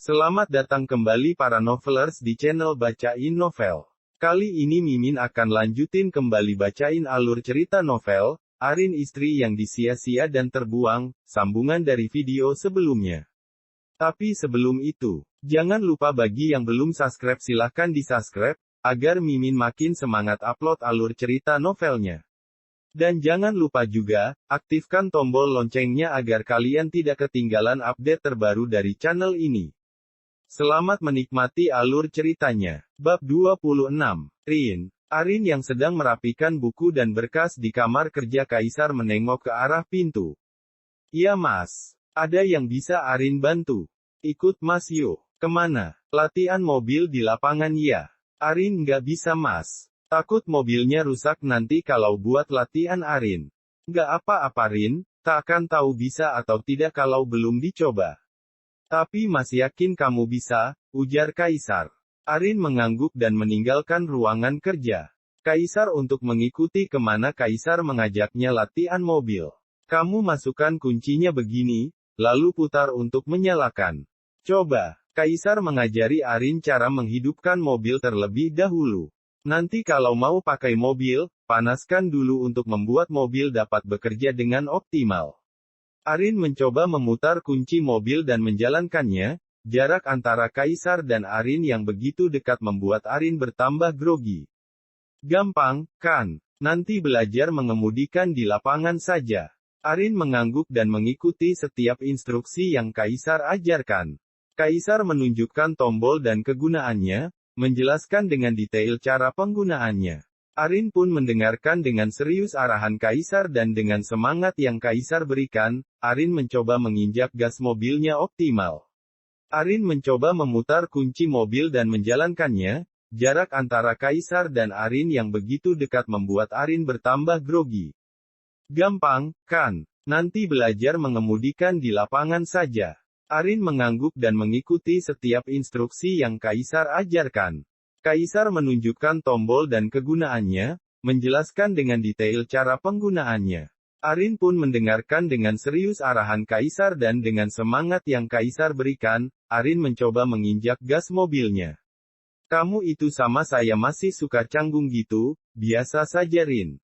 Selamat datang kembali para novelers di channel Bacain Novel. Kali ini Mimin akan lanjutin kembali bacain alur cerita novel, Arin Istri yang Disia-sia dan Terbuang, sambungan dari video sebelumnya. Tapi sebelum itu, jangan lupa bagi yang belum subscribe silahkan di-subscribe, agar Mimin makin semangat upload alur cerita novelnya. Dan jangan lupa juga, aktifkan tombol loncengnya agar kalian tidak ketinggalan update terbaru dari channel ini. Selamat menikmati alur ceritanya. Bab 26. Arin yang sedang merapikan buku dan berkas di kamar kerja Kaisar menengok ke arah pintu. "Iya Mas. Ada yang bisa Arin bantu?" "Ikut Mas yuk." "Kemana?" "Latihan mobil di lapangan ya." "Arin nggak bisa Mas. Takut mobilnya rusak nanti kalau buat latihan Arin." "Nggak apa-apa Rin, tak akan tahu bisa atau tidak kalau belum dicoba." "Tapi Mas yakin kamu bisa?" ujar Kaisar. Arin mengangguk dan meninggalkan ruangan kerja Kaisar untuk mengikuti kemana Kaisar mengajaknya latihan mobil. "Kamu masukkan kuncinya begini, lalu putar untuk menyalakan. Coba." Kaisar mengajari Arin cara menghidupkan mobil terlebih dahulu. "Nanti kalau mau pakai mobil, panaskan dulu untuk membuat mobil dapat bekerja dengan optimal." Arin mencoba memutar kunci mobil dan menjalankannya. Jarak antara Kaisar dan Arin yang begitu dekat membuat Arin bertambah grogi. "Gampang, kan? Nanti belajar mengemudikan di lapangan saja." Arin mengangguk dan mengikuti setiap instruksi yang Kaisar ajarkan. Kaisar menunjukkan tombol dan kegunaannya, menjelaskan dengan detail cara penggunaannya. Arin pun mendengarkan dengan serius arahan Kaisar dan dengan semangat yang Kaisar berikan, Arin mencoba menginjak gas mobilnya optimal. Arin mencoba memutar kunci mobil dan menjalankannya. Jarak antara Kaisar dan Arin yang begitu dekat membuat Arin bertambah grogi. "Gampang, kan? Nanti belajar mengemudikan di lapangan saja." Arin mengangguk dan mengikuti setiap instruksi yang Kaisar ajarkan. Kaisar menunjukkan tombol dan kegunaannya, menjelaskan dengan detail cara penggunaannya. Arin pun mendengarkan dengan serius arahan Kaisar dan dengan semangat yang Kaisar berikan, Arin mencoba menginjak gas mobilnya. "Kamu itu sama saya masih suka canggung gitu, biasa saja Rin."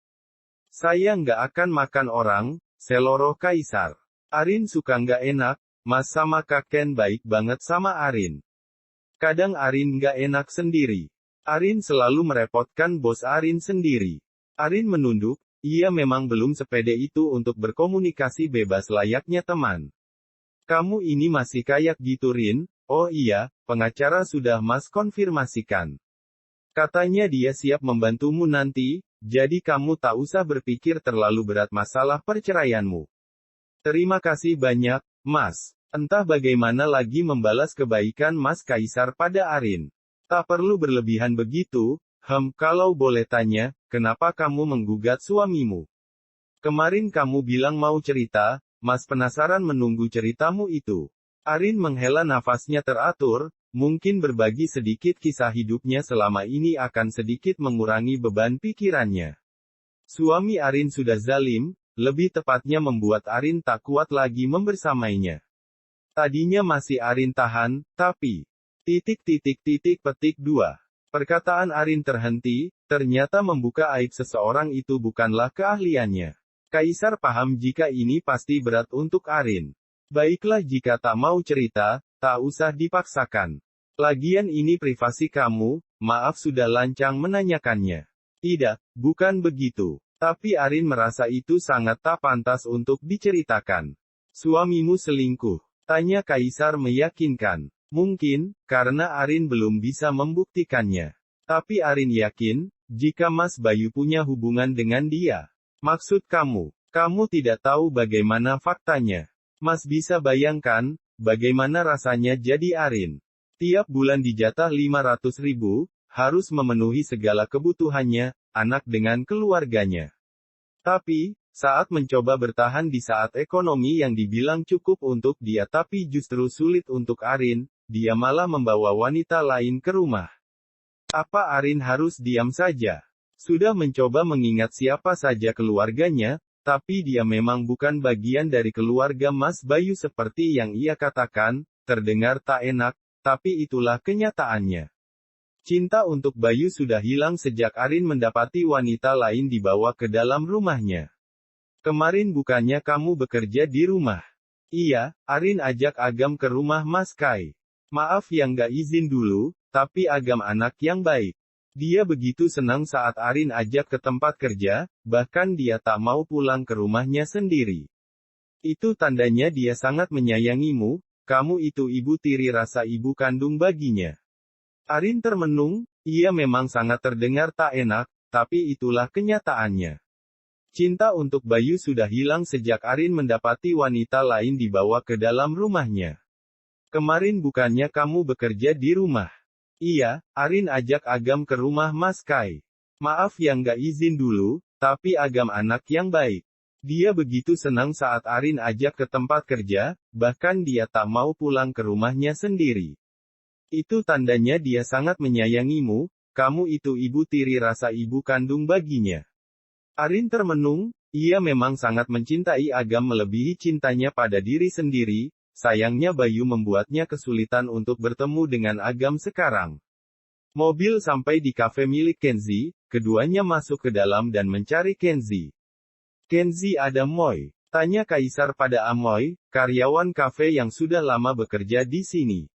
"Saya nggak akan makan orang," seloroh Kaisar. Arin suka nggak enak, Mas sama Kaken baik banget sama Arin. Kadang Arin nggak enak sendiri. Arin selalu merepotkan bos Arin sendiri. Arin menunduk, ia memang belum sepede itu untuk berkomunikasi bebas layaknya teman. "Kamu ini masih kayak gitu Rin?" "Oh iya, pengacara sudah Mas konfirmasikan. Katanya dia siap membantumu nanti, jadi kamu tak usah berpikir terlalu berat masalah perceraianmu." "Terima kasih banyak, Mas." Entah bagaimana lagi membalas kebaikan Mas Kaisar pada Arin. "Tak perlu berlebihan begitu, kalau boleh tanya, kenapa kamu menggugat suamimu? Kemarin kamu bilang mau cerita, Mas penasaran menunggu ceritamu itu." Arin menghela nafasnya teratur, mungkin berbagi sedikit kisah hidupnya selama ini akan sedikit mengurangi beban pikirannya. Suami Arin sudah zalim, lebih tepatnya membuat Arin tak kuat lagi membersamainya. Tadinya masih Arin tahan, tapi... Petik 2. Perkataan Arin terhenti, ternyata membuka aib seseorang itu bukanlah keahliannya. Kaisar paham jika ini pasti berat untuk Arin. "Baiklah jika tak mau cerita, tak usah dipaksakan. Lagian ini privasi kamu, maaf sudah lancang menanyakannya." "Tidak, bukan begitu. Tapi Arin merasa itu sangat tak pantas untuk diceritakan." "Suamimu selingkuh?" tanya Kaisar meyakinkan. "Mungkin, karena Arin belum bisa membuktikannya. Tapi Arin yakin, jika Mas Bayu punya hubungan dengan dia." "Maksud kamu tidak tahu bagaimana faktanya?" "Mas bisa bayangkan, bagaimana rasanya jadi Arin. Tiap bulan dijatah 500.000, harus memenuhi segala kebutuhannya, anak dengan keluarganya. Tapi, saat mencoba bertahan di saat ekonomi yang dibilang cukup untuk dia tapi justru sulit untuk Arin, dia malah membawa wanita lain ke rumah. Apa Arin harus diam saja? Sudah mencoba mengingat siapa saja keluarganya, tapi dia memang bukan bagian dari keluarga Mas Bayu seperti yang ia katakan, terdengar tak enak, tapi itulah kenyataannya. Cinta untuk Bayu sudah hilang sejak Arin mendapati wanita lain dibawa ke dalam rumahnya. Kemarin bukannya kamu bekerja di rumah? Iya, Arin ajak Agam ke rumah Mas Kai. Maaf yang gak izin dulu, tapi Agam anak yang baik. Dia begitu senang saat Arin ajak ke tempat kerja, bahkan dia tak mau pulang ke rumahnya sendiri. Itu tandanya dia sangat menyayangimu, kamu itu ibu tiri rasa ibu kandung baginya. Arin termenung, ia memang sangat terdengar tak enak, tapi itulah kenyataannya. Cinta untuk Bayu sudah hilang sejak Arin mendapati wanita lain dibawa ke dalam rumahnya. Kemarin bukannya kamu bekerja di rumah? Iya, Arin ajak Agam ke rumah Mas Kai. Maaf yang gak izin dulu, tapi Agam anak yang baik. Dia begitu senang saat Arin ajak ke tempat kerja, bahkan dia tak mau pulang ke rumahnya sendiri. Itu tandanya dia sangat menyayangimu, kamu itu ibu tiri rasa ibu kandung baginya. Arin termenung, ia memang sangat mencintai Agam melebihi cintanya pada diri sendiri, sayangnya Bayu membuatnya kesulitan untuk bertemu dengan Agam sekarang. Mobil sampai di kafe milik Kenzi, keduanya masuk ke dalam dan mencari Kenzi. Kenzi ada Moy? Tanya Kaisar pada Amoy, karyawan kafe yang sudah lama bekerja di sini.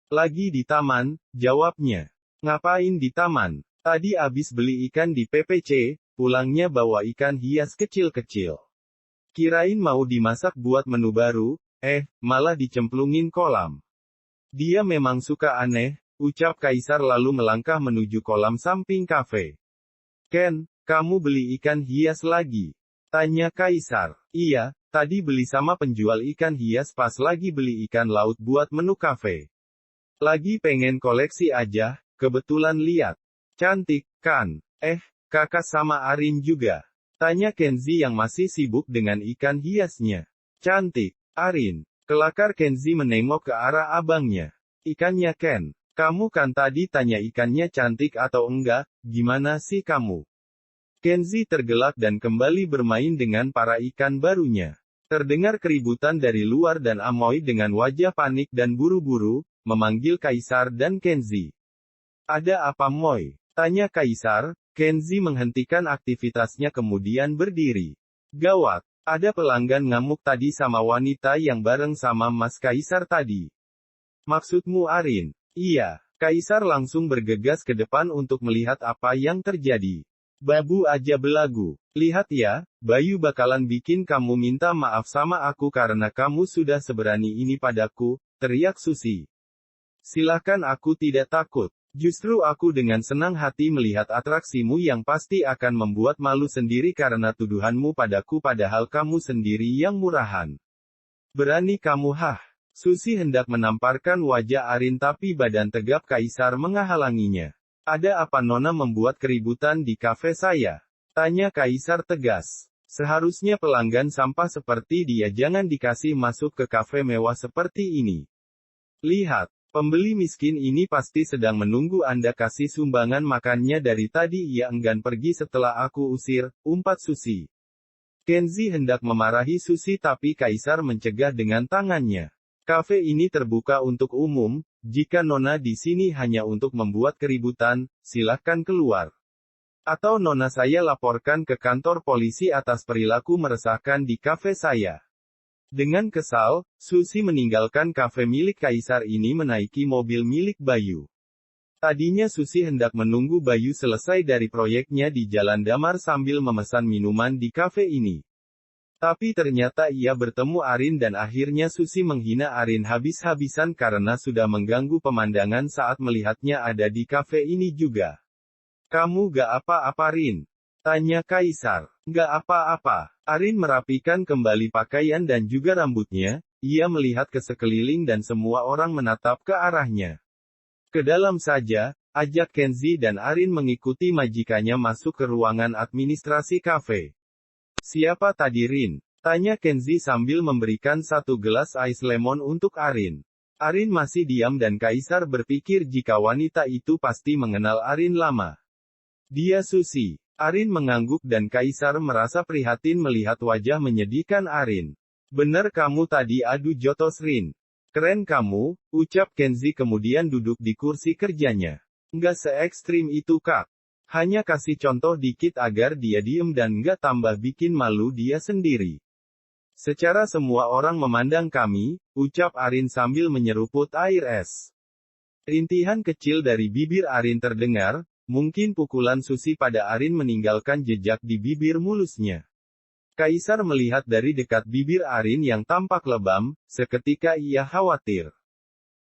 Lagi di taman, jawabnya. Ngapain di taman? Tadi abis beli ikan di PPC, pulangnya bawa ikan hias kecil-kecil. Kirain mau dimasak buat menu baru, malah dicemplungin kolam. Dia memang suka aneh, ucap Kaisar lalu melangkah menuju kolam samping kafe. Ken, kamu beli ikan hias lagi? Tanya Kaisar. Iya, tadi beli sama penjual ikan hias pas lagi beli ikan laut buat menu kafe. Lagi pengen koleksi aja, kebetulan lihat. Cantik, kan? Kakak sama Arin juga? Tanya Kenzi yang masih sibuk dengan ikan hiasnya. Cantik, Arin. Kelakar Kenzi menengok ke arah abangnya. Ikannya Ken. Kamu kan tadi tanya ikannya cantik atau enggak, gimana sih kamu? Kenzi tergelak dan kembali bermain dengan para ikan barunya. Terdengar keributan dari luar dan Amoy dengan wajah panik dan buru-buru, memanggil Kaisar dan Kenzi. Ada apa Moy? Tanya Kaisar. Kenzi menghentikan aktivitasnya kemudian berdiri. Gawat, ada pelanggan ngamuk tadi sama wanita yang bareng sama Mas Kaisar tadi. Maksudmu Arin? Iya. Kaisar langsung bergegas ke depan untuk melihat apa yang terjadi. Babu aja belagu. Lihat ya, Bayu bakalan bikin kamu minta maaf sama aku karena kamu sudah seberani ini padaku, teriak Susi. Silakan, aku tidak takut. Justru aku dengan senang hati melihat atraksimu yang pasti akan membuat malu sendiri karena tuduhanmu padaku padahal kamu sendiri yang murahan. Berani kamu Susi hendak menamparkan wajah Arin tapi badan tegap Kaisar menghalanginya. Ada apa Nona membuat keributan di kafe saya? Tanya Kaisar tegas. Seharusnya pelanggan sampah seperti dia jangan dikasih masuk ke kafe mewah seperti ini. Lihat. Pembeli miskin ini pasti sedang menunggu Anda kasih sumbangan makannya dari tadi ia enggan pergi setelah aku usir, umpat Susi. Kenzi hendak memarahi Susi tapi Kaisar mencegah dengan tangannya. Kafe ini terbuka untuk umum, jika Nona di sini hanya untuk membuat keributan, silahkan keluar. Atau Nona saya laporkan ke kantor polisi atas perilaku meresahkan di kafe saya. Dengan kesal, Susi meninggalkan kafe milik Kaisar ini menaiki mobil milik Bayu. Tadinya Susi hendak menunggu Bayu selesai dari proyeknya di Jalan Damar sambil memesan minuman di kafe ini. Tapi ternyata ia bertemu Arin dan akhirnya Susi menghina Arin habis-habisan karena sudah mengganggu pemandangan saat melihatnya ada di kafe ini juga. Kamu gak apa-apa Rin? Tanya Kaisar. Gak apa-apa. Arin merapikan kembali pakaian dan juga rambutnya, ia melihat ke sekeliling dan semua orang menatap ke arahnya. Ke dalam saja, ajak Kenzi dan Arin mengikuti majikannya masuk ke ruangan administrasi kafe. Siapa tadi Rin? Tanya Kenzi sambil memberikan satu gelas ais lemon untuk Arin. Arin masih diam dan Kaisar berpikir jika wanita itu pasti mengenal Arin lama. Dia Susi. Arin mengangguk dan Kaisar merasa prihatin melihat wajah menyedihkan Arin. Benar kamu tadi adu jotos Rin. Keren kamu, ucap Kenzi kemudian duduk di kursi kerjanya. Nggak se-ekstrim itu kak. Hanya kasih contoh dikit agar dia diem dan nggak tambah bikin malu dia sendiri. Secara semua orang memandang kami, ucap Arin sambil menyeruput air es. Rintihan kecil dari bibir Arin terdengar, mungkin pukulan Susi pada Arin meninggalkan jejak di bibir mulusnya. Kaisar melihat dari dekat bibir Arin yang tampak lebam, seketika ia khawatir.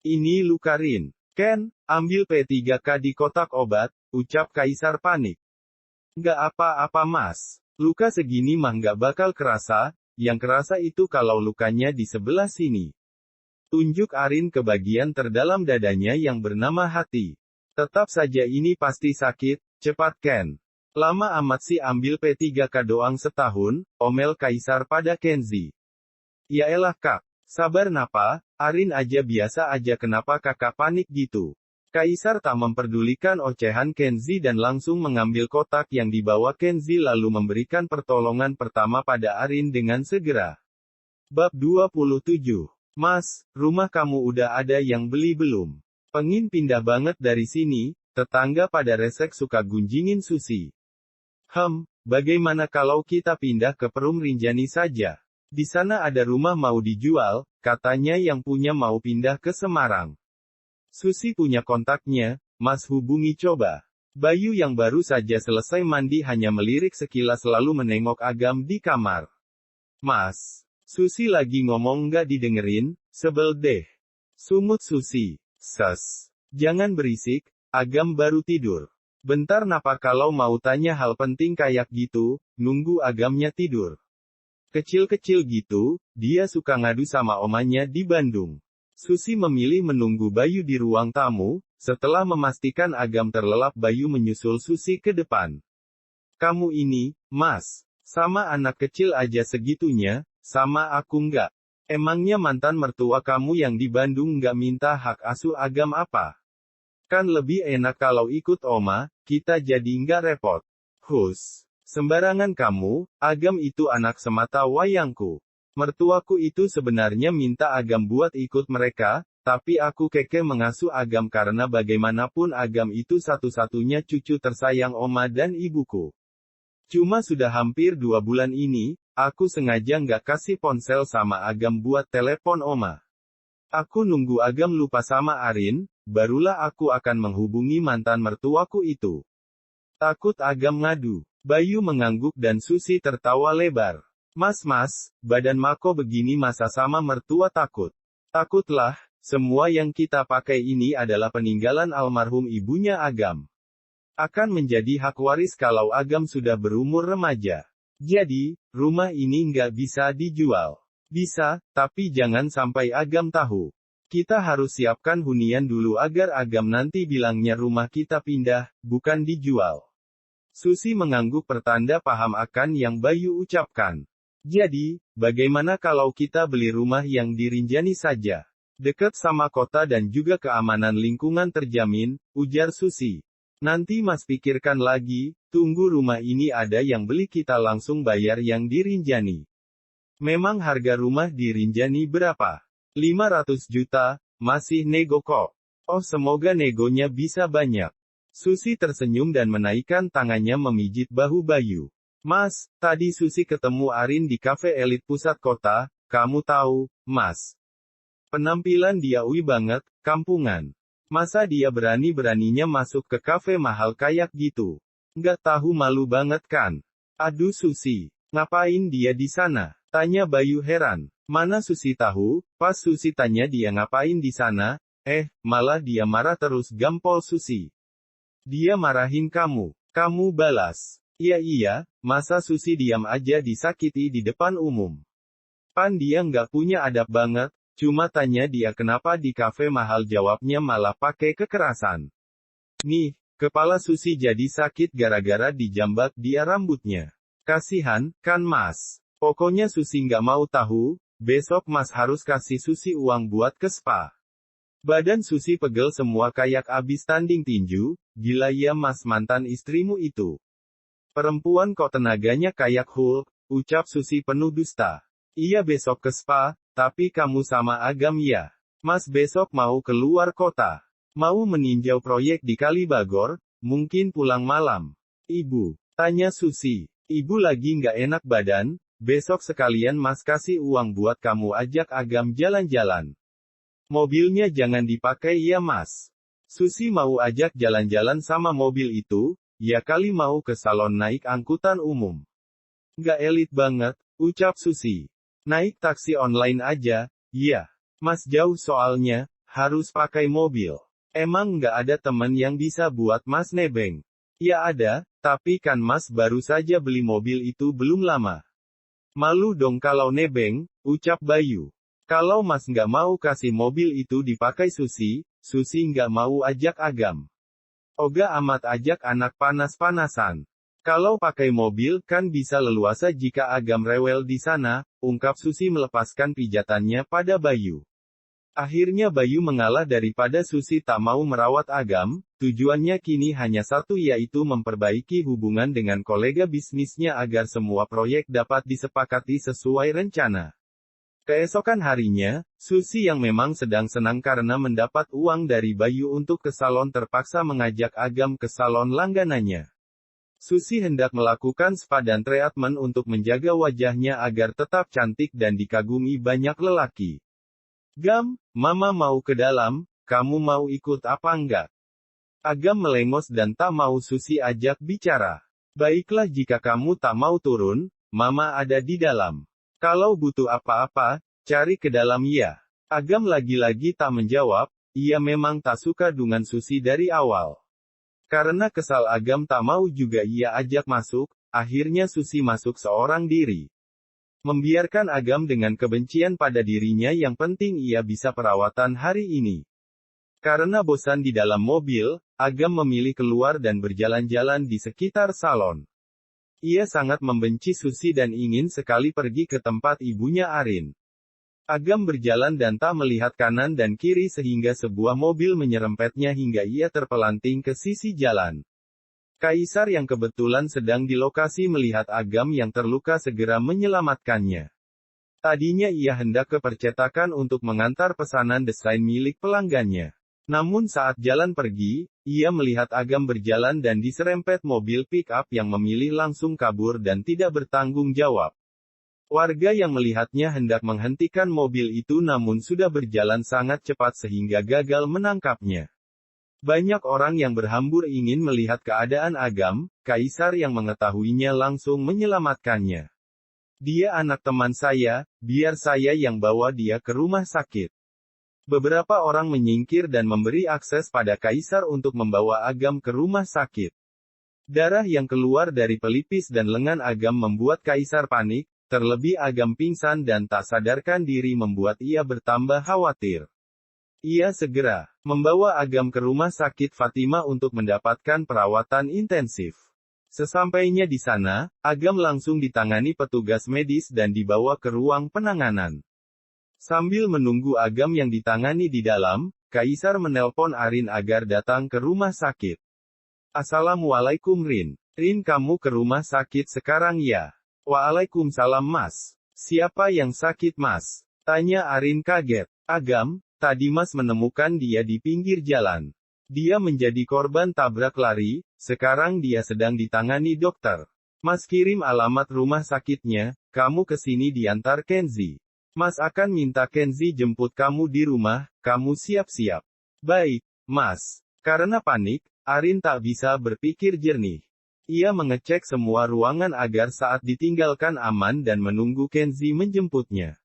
Ini luka Rin. Ken, ambil P3K di kotak obat, ucap Kaisar panik. Nggak apa-apa mas. Luka segini mah nggak bakal kerasa, yang kerasa itu kalau lukanya di sebelah sini. Tunjuk Arin ke bagian terdalam dadanya yang bernama hati. Tetap saja ini pasti sakit, cepat Ken. Lama amat sih ambil P3K doang setahun, omel Kaisar pada Kenzi. Yaelah kak, sabar napa, Arin aja biasa aja kenapa kakak panik gitu. Kaisar tak memperdulikan ocehan Kenzi dan langsung mengambil kotak yang dibawa Kenzi lalu memberikan pertolongan pertama pada Arin dengan segera. Bab 27. Mas, rumah kamu udah ada yang beli belum? Pengin pindah banget dari sini, tetangga pada resek suka gunjingin Susi. Bagaimana kalau kita pindah ke Perum Rinjani saja? Di sana ada rumah mau dijual, katanya yang punya mau pindah ke Semarang. Susi punya kontaknya, mas hubungi coba. Bayu yang baru saja selesai mandi hanya melirik sekilas lalu menengok Agam di kamar. Mas, Susi lagi ngomong nggak didengerin, sebel deh. Sumut Susi. Jangan berisik, Agam baru tidur. Bentar napa kalau mau tanya hal penting kayak gitu, nunggu Agamnya tidur. Kecil-kecil gitu, dia suka ngadu sama omanya di Bandung. Susi memilih menunggu Bayu di ruang tamu, setelah memastikan Agam terlelap Bayu menyusul Susi ke depan. Kamu ini, mas, sama anak kecil aja segitunya, sama aku nggak. Emangnya mantan mertua kamu yang di Bandung nggak minta hak asuh Agam apa? Kan lebih enak kalau ikut oma, kita jadi nggak repot. Sembarangan kamu, Agam itu anak semata wayangku. Mertuaku itu sebenarnya minta Agam buat ikut mereka, tapi aku keke mengasuh Agam karena bagaimanapun Agam itu satu-satunya cucu tersayang oma dan ibuku. Cuma sudah hampir 2 bulan ini, aku sengaja nggak kasih ponsel sama Agam buat telepon oma. Aku nunggu Agam lupa sama Arin, barulah aku akan menghubungi mantan mertuaku itu. Takut Agam ngadu. Bayu mengangguk dan Susi tertawa lebar. Mas, badan Mako begini masa sama mertua takut. Takutlah, semua yang kita pakai ini adalah peninggalan almarhum ibunya Agam. Akan menjadi hak waris kalau Agam sudah berumur remaja. Jadi, rumah ini nggak bisa dijual. Bisa, tapi jangan sampai Agam tahu. Kita harus siapkan hunian dulu agar Agam nanti bilangnya rumah kita pindah, bukan dijual. Susi mengangguk pertanda paham akan yang Bayu ucapkan. Jadi, bagaimana kalau kita beli rumah yang di Rinjani saja? Dekat sama kota dan juga keamanan lingkungan terjamin, ujar Susi. Nanti mas pikirkan lagi, tunggu rumah ini ada yang beli kita langsung bayar yang di Rinjani. Memang harga rumah di Rinjani berapa? 500 juta, masih nego kok. Oh semoga negonya bisa banyak. Susi tersenyum dan menaikkan tangannya memijit bahu Bayu. Mas, tadi Susi ketemu Arin di kafe elit pusat kota, kamu tahu, mas. Penampilan dia banget, kampungan. Masa dia berani-beraninya masuk ke kafe mahal kayak gitu? Nggak tahu malu banget kan? Aduh Susi, ngapain dia di sana? Tanya Bayu heran. Mana Susi tahu, pas Susi tanya dia ngapain di sana, malah dia marah terus gampol Susi. Dia marahin kamu. Kamu balas. Iya, masa Susi diam aja disakiti di depan umum. Pan dia nggak punya adab banget, cuma tanya dia kenapa di kafe mahal jawabnya malah pakai kekerasan. Nih, kepala Susi jadi sakit gara-gara dijambak dia rambutnya. Kasihan, kan mas? Pokoknya Susi nggak mau tahu, besok mas harus kasih Susi uang buat ke spa. Badan Susi pegel semua kayak abis tanding tinju, gila ya mas mantan istrimu itu. Perempuan kok tenaganya kayak Hulk, ucap Susi penuh dusta. Iya besok ke spa, tapi kamu sama Agam ya. Mas besok mau keluar kota. Mau meninjau proyek di Kalibagor, mungkin pulang malam. Ibu, tanya Susi. Ibu lagi nggak enak badan, besok sekalian Mas kasih uang buat kamu ajak Agam jalan-jalan. Mobilnya jangan dipakai ya Mas. Susi mau ajak jalan-jalan sama mobil itu, ya kali mau ke salon naik angkutan umum. Nggak elit banget, ucap Susi. Naik taksi online aja, ya. Mas jauh soalnya, harus pakai mobil. Emang nggak ada temen yang bisa buat Mas nebeng? Ya ada, tapi kan Mas baru saja beli mobil itu belum lama. Malu dong kalau nebeng, ucap Bayu. Kalau Mas nggak mau kasih mobil itu dipakai Susi, Susi nggak mau ajak Agam. Oga amat ajak anak panas-panasan. Kalau pakai mobil kan bisa leluasa jika Agam rewel di sana, ungkap Susi melepaskan pijatannya pada Bayu. Akhirnya Bayu mengalah daripada Susi tak mau merawat Agam, tujuannya kini hanya satu yaitu memperbaiki hubungan dengan kolega bisnisnya agar semua proyek dapat disepakati sesuai rencana. Keesokan harinya, Susi yang memang sedang senang karena mendapat uang dari Bayu untuk ke salon terpaksa mengajak Agam ke salon langganannya. Susi hendak melakukan spa dan treatment untuk menjaga wajahnya agar tetap cantik dan dikagumi banyak lelaki. Gam, Mama mau ke dalam, kamu mau ikut apa enggak? Agam melengos dan tak mau Susi ajak bicara. Baiklah jika kamu tak mau turun, Mama ada di dalam. Kalau butuh apa-apa, cari ke dalam ya. Agam lagi-lagi tak menjawab, ia memang tak suka dengan Susi dari awal. Karena kesal Agam tak mau juga ia ajak masuk, akhirnya Susi masuk seorang diri. Membiarkan Agam dengan kebencian pada dirinya yang penting ia bisa perawatan hari ini. Karena bosan di dalam mobil, Agam memilih keluar dan berjalan-jalan di sekitar salon. Ia sangat membenci Susi dan ingin sekali pergi ke tempat ibunya Arin. Agam berjalan dan tak melihat kanan dan kiri sehingga sebuah mobil menyerempetnya hingga ia terpelanting ke sisi jalan. Kaisar yang kebetulan sedang di lokasi melihat Agam yang terluka segera menyelamatkannya. Tadinya ia hendak ke percetakan untuk mengantar pesanan desain milik pelanggannya. Namun saat jalan pergi, ia melihat Agam berjalan dan diserempet mobil pick-up yang memilih langsung kabur dan tidak bertanggung jawab. Warga yang melihatnya hendak menghentikan mobil itu namun sudah berjalan sangat cepat sehingga gagal menangkapnya. Banyak orang yang berhambur ingin melihat keadaan Agam, Kaisar yang mengetahuinya langsung menyelamatkannya. Dia anak teman saya, biar saya yang bawa dia ke rumah sakit. Beberapa orang menyingkir dan memberi akses pada Kaisar untuk membawa Agam ke rumah sakit. Darah yang keluar dari pelipis dan lengan Agam membuat Kaisar panik, terlebih Agam pingsan dan tak sadarkan diri membuat ia bertambah khawatir. Ia segera membawa Agam ke rumah sakit Fatima untuk mendapatkan perawatan intensif. Sesampainya di sana, Agam langsung ditangani petugas medis dan dibawa ke ruang penanganan. Sambil menunggu Agam yang ditangani di dalam, Kaisar menelpon Arin agar datang ke rumah sakit. Assalamualaikum Rin. Rin kamu ke rumah sakit sekarang ya? Waalaikumsalam Mas. Siapa yang sakit Mas? Tanya Arin kaget. Agam, tadi Mas menemukan dia di pinggir jalan. Dia menjadi korban tabrak lari, sekarang dia sedang ditangani dokter. Mas kirim alamat rumah sakitnya, kamu ke sini diantar Kenzi. Mas akan minta Kenzi jemput kamu di rumah, kamu siap-siap. Baik, Mas. Karena panik, Arin tak bisa berpikir jernih. Ia mengecek semua ruangan agar saat ditinggalkan aman dan menunggu Kenzi menjemputnya.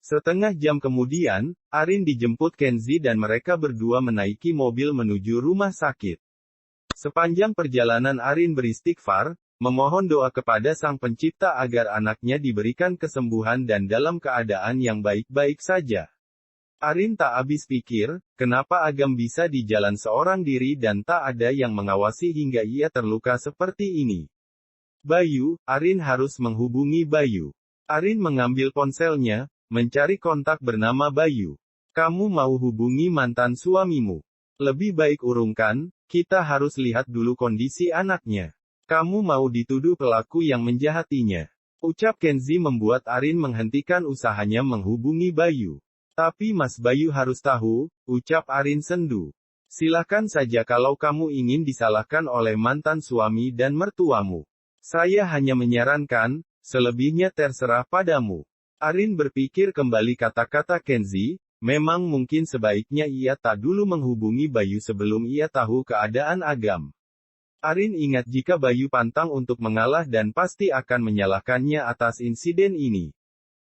Setengah jam kemudian, Arin dijemput Kenzi dan mereka berdua menaiki mobil menuju rumah sakit. Sepanjang perjalanan Arin beristighfar, memohon doa kepada Sang Pencipta agar anaknya diberikan kesembuhan dan dalam keadaan yang baik-baik saja. Arin tak habis pikir, kenapa Agam bisa di jalan seorang diri dan tak ada yang mengawasi hingga ia terluka seperti ini. Bayu, Arin harus menghubungi Bayu. Arin mengambil ponselnya, mencari kontak bernama Bayu. Kamu mau hubungi mantan suamimu? Lebih baik urungkan, kita harus lihat dulu kondisi anaknya. Kamu mau dituduh pelaku yang menjahatinya. Ucap Kenzi membuat Arin menghentikan usahanya menghubungi Bayu. Tapi Mas Bayu harus tahu, ucap Arin sendu. Silakan saja kalau kamu ingin disalahkan oleh mantan suami dan mertuamu. Saya hanya menyarankan, selebihnya terserah padamu. Arin berpikir kembali kata-kata Kenzi, memang mungkin sebaiknya ia tak dulu menghubungi Bayu sebelum ia tahu keadaan Agam. Arin ingat jika Bayu pantang untuk mengalah dan pasti akan menyalahkannya atas insiden ini.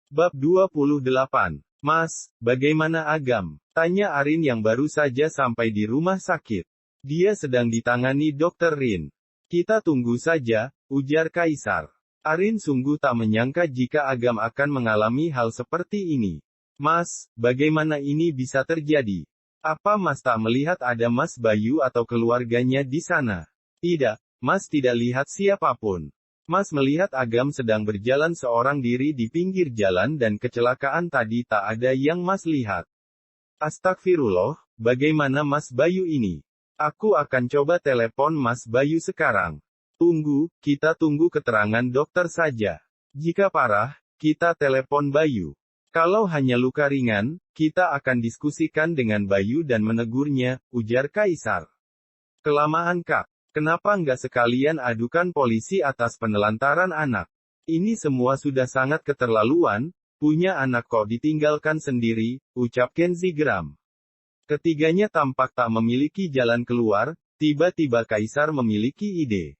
Bab 28. Mas, bagaimana Agam? Tanya Arin yang baru saja sampai di rumah sakit. Dia sedang ditangani Dr. Rin. Kita tunggu saja, ujar Kaisar. Arin sungguh tak menyangka jika Agam akan mengalami hal seperti ini. Mas, bagaimana ini bisa terjadi? Apa Mas tak melihat ada Mas Bayu atau keluarganya di sana? Tidak, Mas tidak lihat siapapun. Mas melihat Agam sedang berjalan seorang diri di pinggir jalan dan kecelakaan tadi tak ada yang Mas lihat. Astagfirullah, bagaimana Mas Bayu ini? Aku akan coba telepon Mas Bayu sekarang. Tunggu, kita tunggu keterangan dokter saja. Jika parah, kita telepon Bayu. Kalau hanya luka ringan, kita akan diskusikan dengan Bayu dan menegurnya, ujar Kaisar. Kelamaan Kak. Kenapa nggak sekalian adukan polisi atas penelantaran anak? Ini semua sudah sangat keterlaluan, punya anak kok ditinggalkan sendiri, ucap Kenzi geram. Ketiganya tampak tak memiliki jalan keluar, tiba-tiba Kaisar memiliki ide.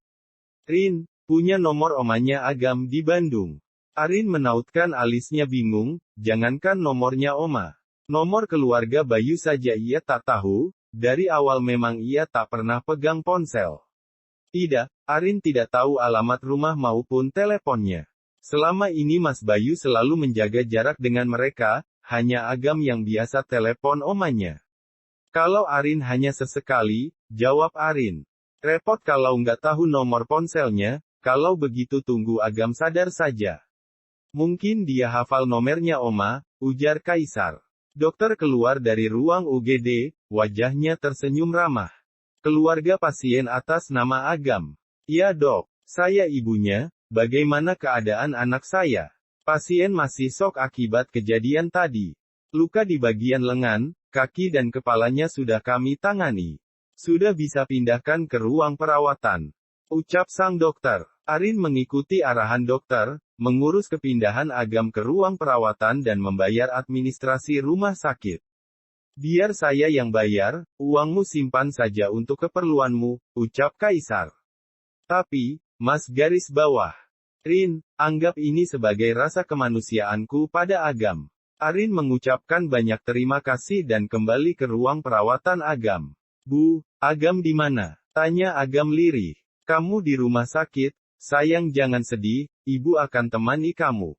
Rin, punya nomor omanya Agam di Bandung. Arin menautkan alisnya bingung, jangankan nomornya oma. Nomor keluarga Bayu saja ia tak tahu. Dari awal memang ia tak pernah pegang ponsel. Tidak, Arin tidak tahu alamat rumah maupun teleponnya. Selama ini Mas Bayu selalu menjaga jarak dengan mereka, hanya Agam yang biasa telepon omanya. Kalau Arin hanya sesekali, jawab Arin. Repot kalau nggak tahu nomor ponselnya, kalau begitu tunggu Agam sadar saja. Mungkin dia hafal nomornya oma, ujar Kaisar. Dokter keluar dari ruang UGD, wajahnya tersenyum ramah. Keluarga pasien atas nama Agam. Ya dok, saya ibunya, bagaimana keadaan anak saya? Pasien masih shock akibat kejadian tadi. Luka di bagian lengan, kaki dan kepalanya sudah kami tangani. Sudah bisa pindahkan ke ruang perawatan. Ucap sang dokter. Arin mengikuti arahan dokter, mengurus kepindahan Agam ke ruang perawatan dan membayar administrasi rumah sakit. Biar saya yang bayar, uangmu simpan saja untuk keperluanmu, ucap Kaisar. Tapi, Mas garis bawah. Rin, anggap ini sebagai rasa kemanusiaanku pada Agam. Arin mengucapkan banyak terima kasih dan kembali ke ruang perawatan Agam. Bu, Agam di mana? Tanya Agam lirih. Kamu di rumah sakit, sayang jangan sedih, ibu akan temani kamu.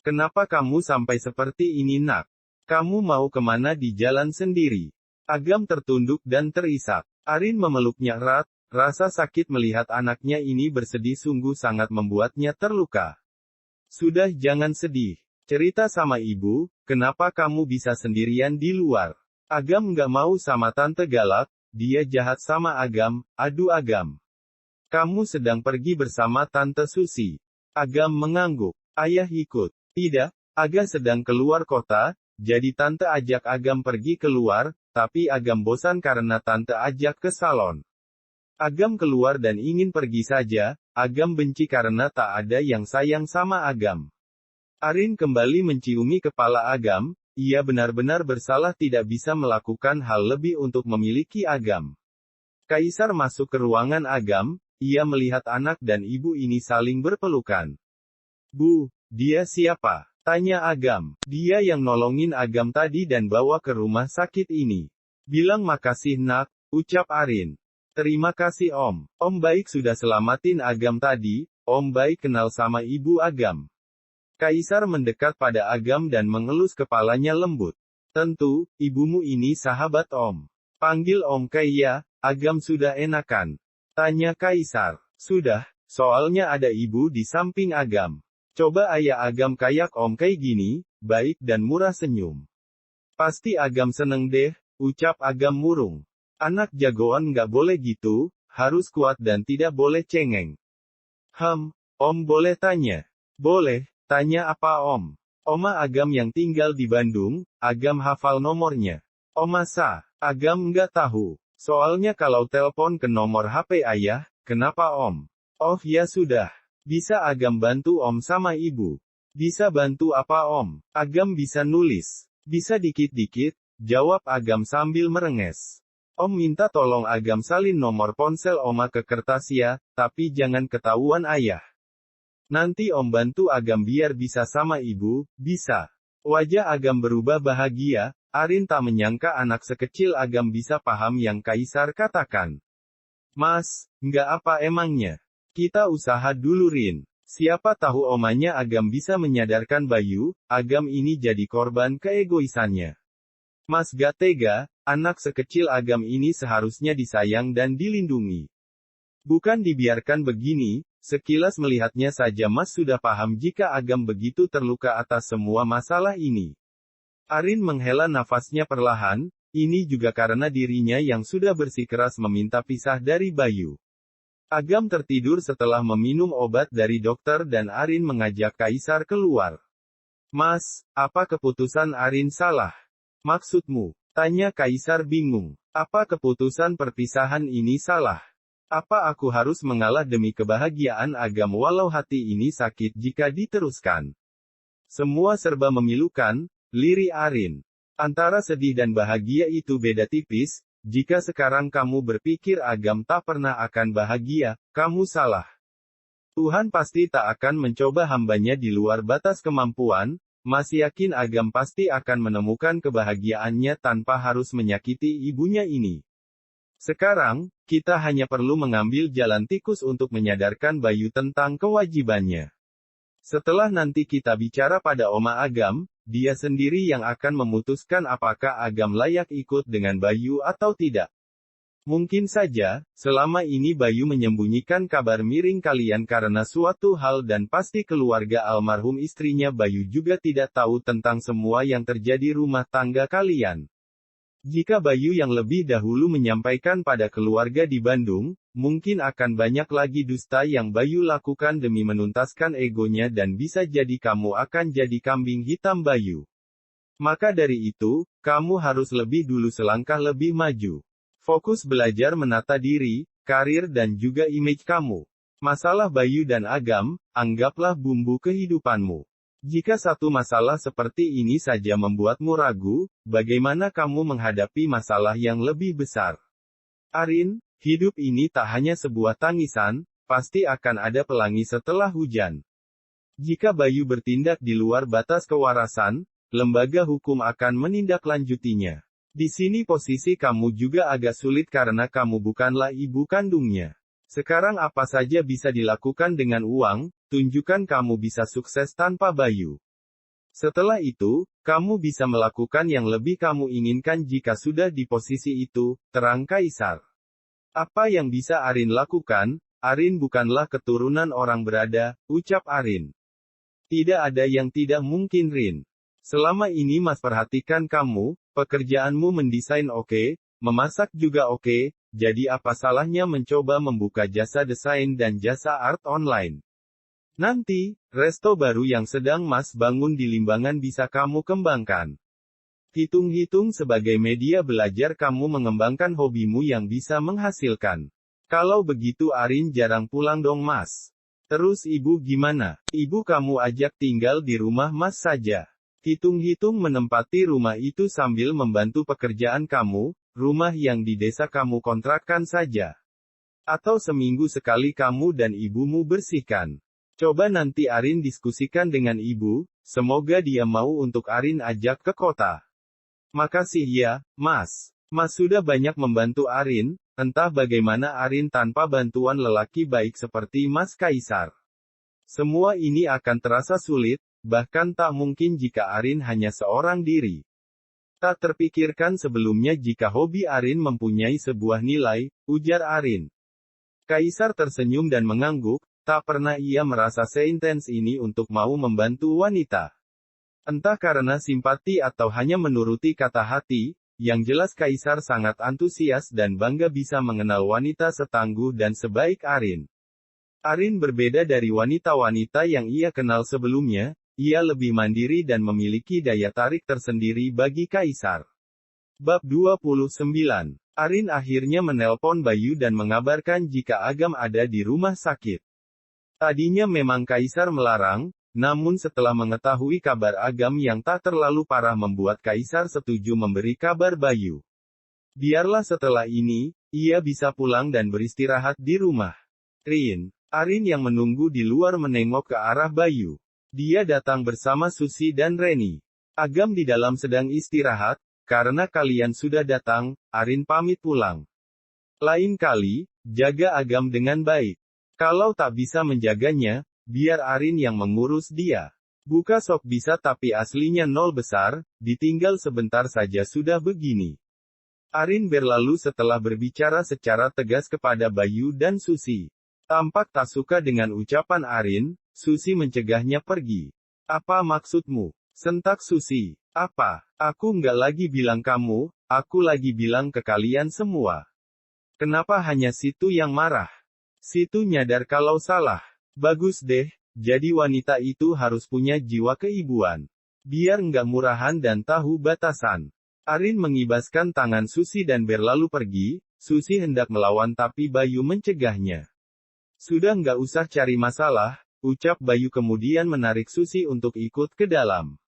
Kenapa kamu sampai seperti ini nak? Kamu mau kemana di jalan sendiri? Agam tertunduk dan terisak. Arin memeluknya erat, rasa sakit melihat anaknya ini bersedih sungguh sangat membuatnya terluka. Sudah jangan sedih. Cerita sama ibu, kenapa kamu bisa sendirian di luar? Agam nggak mau sama tante galak, dia jahat sama Agam, aduh Agam. Kamu sedang pergi bersama Tante Susi. Agam mengangguk. Ayah ikut. Tidak, Aga sedang keluar kota, jadi Tante ajak Agam pergi keluar, tapi Agam bosan karena Tante ajak ke salon. Agam keluar dan ingin pergi saja, Agam benci karena tak ada yang sayang sama Agam. Arin kembali menciumi kepala Agam, ia benar-benar bersalah tidak bisa melakukan hal lebih untuk memiliki Agam. Kaisar masuk ke ruangan Agam. Ia melihat anak dan ibu ini saling berpelukan. Bu, dia siapa? Tanya Agam. Dia yang nolongin Agam tadi dan bawa ke rumah sakit ini. Bilang makasih nak, ucap Arin. Terima kasih Om. Om baik sudah selamatin Agam tadi, Om baik kenal sama ibu Agam. Kaisar mendekat pada Agam dan mengelus kepalanya lembut. Tentu, ibumu ini sahabat Om. Panggil Om Kai ya, Agam sudah enakan. Tanya Kaisar. Sudah, soalnya ada ibu di samping Agam. Coba ayah Agam kayak Om kayak gini, baik dan murah senyum. Pasti Agam seneng deh, ucap Agam murung. Anak jagoan nggak boleh gitu, harus kuat dan tidak boleh cengeng. Om boleh tanya? Boleh, tanya apa Om? Oma Agam yang tinggal di Bandung, Agam hafal nomornya. Oma sah, Agam nggak tahu. Soalnya kalau telepon ke nomor HP ayah, kenapa Om? Oh ya sudah. Bisa Agam bantu Om sama Ibu? Bisa bantu apa Om? Agam bisa nulis. Bisa dikit-dikit, jawab Agam sambil merenges. Om minta tolong Agam salin nomor ponsel Oma ke kertas ya, tapi jangan ketahuan ayah. Nanti Om bantu Agam biar bisa sama Ibu, bisa. Wajah Agam berubah bahagia, Arin tak menyangka anak sekecil Agam bisa paham yang Kaisar katakan. Mas, nggak apa emangnya? Kita usaha dulu Rin. Siapa tahu omanya Agam bisa menyadarkan Bayu, Agam ini jadi korban keegoisannya. Mas gak tega, anak sekecil Agam ini seharusnya disayang dan dilindungi. Bukan dibiarkan begini. Sekilas melihatnya saja Mas sudah paham jika Agam begitu terluka atas semua masalah ini. Arin menghela nafasnya perlahan, ini juga karena dirinya yang sudah bersikeras meminta pisah dari Bayu. Agam tertidur setelah meminum obat dari dokter dan Arin mengajak Kaisar keluar. Mas, apa keputusan Arin salah? Maksudmu? Tanya Kaisar bingung. Apa keputusan perpisahan ini salah? Apa aku harus mengalah demi kebahagiaan Agam walau hati ini sakit jika diteruskan? Semua serba memilukan, lirik Arin. Antara sedih dan bahagia itu beda tipis, jika sekarang kamu berpikir Agam tak pernah akan bahagia, kamu salah. Tuhan pasti tak akan mencoba hambanya di luar batas kemampuan, Mas yakin Agam pasti akan menemukan kebahagiaannya tanpa harus menyakiti ibunya ini. Sekarang, kita hanya perlu mengambil jalan tikus untuk menyadarkan Bayu tentang kewajibannya. Setelah nanti kita bicara pada Oma Agam, dia sendiri yang akan memutuskan apakah Agam layak ikut dengan Bayu atau tidak. Mungkin saja, selama ini Bayu menyembunyikan kabar miring kalian karena suatu hal dan pasti keluarga almarhum istrinya Bayu juga tidak tahu tentang semua yang terjadi rumah tangga kalian. Jika Bayu yang lebih dahulu menyampaikan pada keluarga di Bandung, mungkin akan banyak lagi dusta yang Bayu lakukan demi menuntaskan egonya dan bisa jadi kamu akan jadi kambing hitam Bayu. Maka dari itu, kamu harus lebih dulu selangkah lebih maju. Fokus belajar menata diri, karir dan juga image kamu. Masalah Bayu dan Agam, anggaplah bumbu kehidupanmu. Jika satu masalah seperti ini saja membuatmu ragu, bagaimana kamu menghadapi masalah yang lebih besar? Arin, hidup ini tak hanya sebuah tangisan, pasti akan ada pelangi setelah hujan. Jika Bayu bertindak di luar batas kewarasan, lembaga hukum akan menindaklanjutinya. Di sini posisi kamu juga agak sulit karena kamu bukanlah ibu kandungnya. Sekarang apa saja bisa dilakukan dengan uang, tunjukkan kamu bisa sukses tanpa Bayu. Setelah itu, kamu bisa melakukan yang lebih kamu inginkan jika sudah di posisi itu, terang Kaisar. Apa yang bisa Arin lakukan? Arin bukanlah keturunan orang berada, ucap Arin. Tidak ada yang tidak mungkin Rin. Selama ini Mas perhatikan kamu, pekerjaanmu mendesain oke, memasak juga oke, jadi apa salahnya mencoba membuka jasa desain dan jasa art online? Nanti, resto baru yang sedang Mas bangun di Limbangan bisa kamu kembangkan. Hitung-hitung sebagai media belajar kamu mengembangkan hobimu yang bisa menghasilkan. Kalau begitu Arin jarang pulang dong Mas. Terus ibu gimana? Ibu kamu ajak tinggal di rumah Mas saja. Hitung-hitung menempati rumah itu sambil membantu pekerjaan kamu, rumah yang di desa kamu kontrakkan saja. Atau seminggu sekali kamu dan ibumu bersihkan. Coba nanti Arin diskusikan dengan ibu, semoga dia mau untuk Arin ajak ke kota. Makasih ya, Mas. Mas sudah banyak membantu Arin, entah bagaimana Arin tanpa bantuan lelaki baik seperti Mas Kaisar. Semua ini akan terasa sulit, bahkan tak mungkin jika Arin hanya seorang diri. Tak terpikirkan sebelumnya jika hobi Arin mempunyai sebuah nilai, ujar Arin. Kaisar tersenyum dan mengangguk, tak pernah ia merasa seintens ini untuk mau membantu wanita. Entah karena simpati atau hanya menuruti kata hati, yang jelas Kaisar sangat antusias dan bangga bisa mengenal wanita setangguh dan sebaik Arin. Arin berbeda dari wanita-wanita yang ia kenal sebelumnya, ia lebih mandiri dan memiliki daya tarik tersendiri bagi Kaisar. Bab 29. Arin akhirnya menelpon Bayu dan mengabarkan jika Agam ada di rumah sakit. Tadinya memang Kaisar melarang, namun setelah mengetahui kabar Agam yang tak terlalu parah membuat Kaisar setuju memberi kabar Bayu. Biarlah setelah ini, ia bisa pulang dan beristirahat di rumah. Arin yang menunggu di luar menengok ke arah Bayu. Dia datang bersama Susi dan Reni. Agam di dalam sedang istirahat, karena kalian sudah datang, Arin pamit pulang. Lain kali, jaga Agam dengan baik. Kalau tak bisa menjaganya, biar Arin yang mengurus dia. Buka sok bisa tapi aslinya nol besar, ditinggal sebentar saja sudah begini. Arin berlalu setelah berbicara secara tegas kepada Bayu dan Susi. Tampak tak suka dengan ucapan Arin, Susi mencegahnya pergi. Apa maksudmu? Sentak Susi. Apa? Aku nggak lagi bilang kamu, aku lagi bilang ke kalian semua. Kenapa hanya situ yang marah? Situ nyadar kalau salah. Bagus deh, jadi wanita itu harus punya jiwa keibuan. Biar nggak murahan dan tahu batasan. Arin mengibaskan tangan Susi dan berlalu pergi. Susi hendak melawan tapi Bayu mencegahnya. Sudah nggak usah cari masalah, ucap Bayu kemudian menarik Susi untuk ikut ke dalam.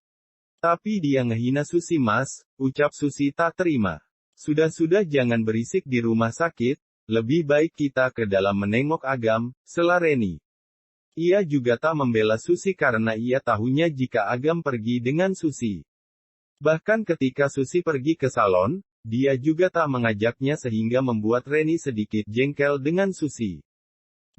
Tapi dia ngehina Susi mas, ucap Susi tak terima. Sudah-sudah jangan berisik di rumah sakit, lebih baik kita ke dalam menengok Agam, sela Reni. Ia juga tak membela Susi karena ia tahunya jika Agam pergi dengan Susi. Bahkan ketika Susi pergi ke salon, dia juga tak mengajaknya sehingga membuat Reni sedikit jengkel dengan Susi.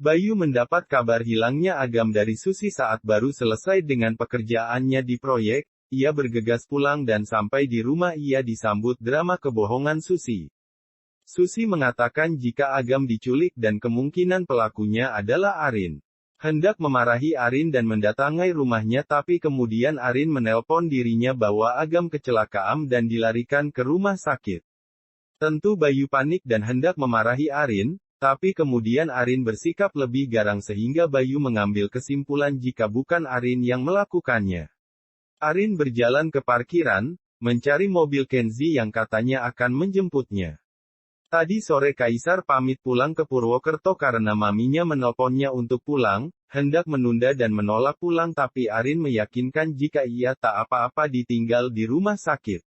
Bayu mendapat kabar hilangnya Agam dari Susi saat baru selesai dengan pekerjaannya di proyek. Ia bergegas pulang dan sampai di rumah ia disambut drama kebohongan Susi. Susi mengatakan jika Agam diculik dan kemungkinan pelakunya adalah Arin. Hendak memarahi Arin dan mendatangi rumahnya tapi kemudian Arin menelpon dirinya bahwa Agam kecelakaan dan dilarikan ke rumah sakit. Tentu Bayu panik dan hendak memarahi Arin, tapi kemudian Arin bersikap lebih garang sehingga Bayu mengambil kesimpulan jika bukan Arin yang melakukannya. Arin berjalan ke parkiran, mencari mobil Kenzi yang katanya akan menjemputnya. Tadi sore Kaisar pamit pulang ke Purwokerto karena maminya menelponnya untuk pulang, hendak menunda dan menolak pulang tapi Arin meyakinkan jika ia tak apa-apa ditinggal di rumah sakit.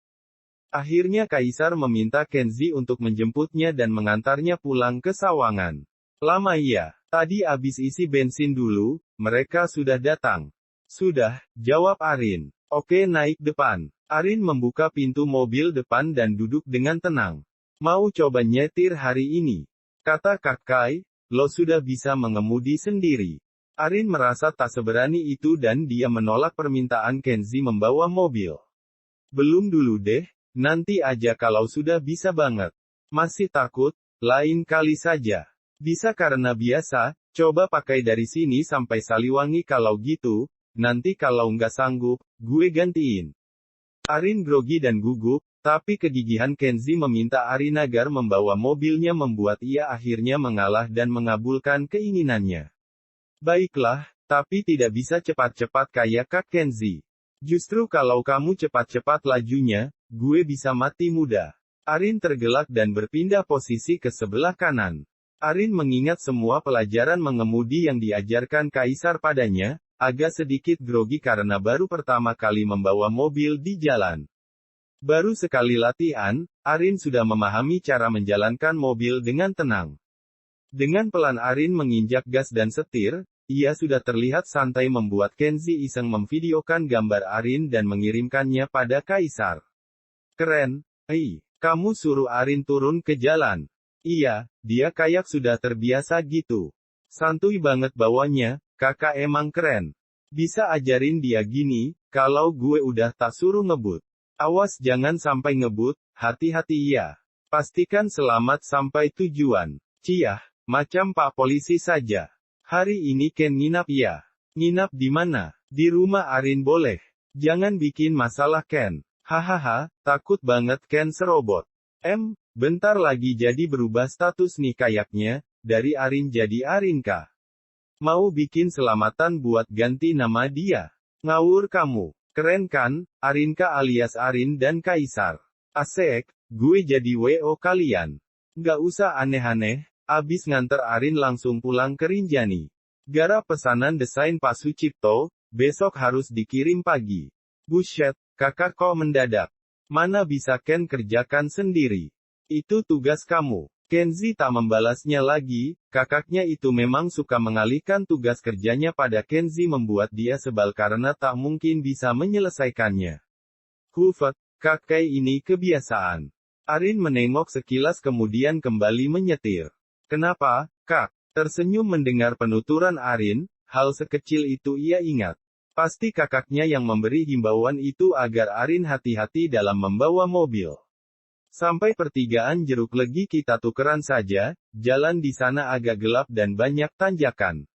Akhirnya Kaisar meminta Kenzi untuk menjemputnya dan mengantarnya pulang ke Sawangan. Lama ya, tadi abis isi bensin dulu, mereka sudah datang. Sudah, jawab Arin. Oke naik depan. Arin membuka pintu mobil depan dan duduk dengan tenang. Mau coba nyetir hari ini? Kata Kakai, lo sudah bisa mengemudi sendiri. Arin merasa tak seberani itu dan dia menolak permintaan Kenzi membawa mobil. Belum dulu deh, nanti aja kalau sudah bisa banget. Masih takut? Lain kali saja. Bisa karena biasa, coba pakai dari sini sampai Saliwangi kalau gitu, nanti kalau nggak sanggup, gue gantiin. Arin grogi dan gugup. Tapi kegigihan Kenzi meminta Arin agar membawa mobilnya membuat ia akhirnya mengalah dan mengabulkan keinginannya. Baiklah, tapi tidak bisa cepat-cepat kayak Kak Kenzi. Justru kalau kamu cepat-cepat lajunya, gue bisa mati muda. Arin tergelak dan berpindah posisi ke sebelah kanan. Arin mengingat semua pelajaran mengemudi yang diajarkan Kaisar padanya, agak sedikit grogi karena baru pertama kali membawa mobil di jalan. Baru sekali latihan, Arin sudah memahami cara menjalankan mobil dengan tenang. Dengan pelan Arin menginjak gas dan setir, ia sudah terlihat santai membuat Kenzi iseng memvideokan gambar Arin dan mengirimkannya pada Kaisar. Keren, kamu suruh Arin turun ke jalan. Iya, dia kayak sudah terbiasa gitu. Santuy banget bawanya, kakak emang keren. Bisa ajarin dia gini, kalau gue udah tak suruh ngebut. Awas jangan sampai ngebut, hati-hati ya. Pastikan selamat sampai tujuan. Ciah, macam Pak Polisi saja. Hari ini Ken nginap ya. Nginap di mana? Di rumah Arin boleh. Jangan bikin masalah Ken. Hahaha, takut banget Ken serobot. Bentar lagi jadi berubah status nih kayaknya, dari Arin jadi Arinka. Mau bikin selamatan buat ganti nama dia. Ngawur kamu. Keren kan, Arinka alias Arin dan Kaisar. Asik, gue jadi WO kalian. Nggak usah aneh-aneh, abis nganter Arin langsung pulang ke Rinjani. Gara pesanan desain Pak Sucipto, besok harus dikirim pagi. Buset, kakak kok mendadak. Mana bisa Ken kerjakan sendiri. Itu tugas kamu. Kenzi tak membalasnya lagi, kakaknya itu memang suka mengalihkan tugas kerjanya pada Kenzi membuat dia sebal karena tak mungkin bisa menyelesaikannya. Hufet, kakek ini kebiasaan. Arin menengok sekilas kemudian kembali menyetir. Kenapa, Kak? Tersenyum mendengar penuturan Arin, hal sekecil itu ia ingat. Pasti kakaknya yang memberi himbauan itu agar Arin hati-hati dalam membawa mobil. Sampai pertigaan Jeruk Legi kita tukeran saja, jalan di sana agak gelap dan banyak tanjakan.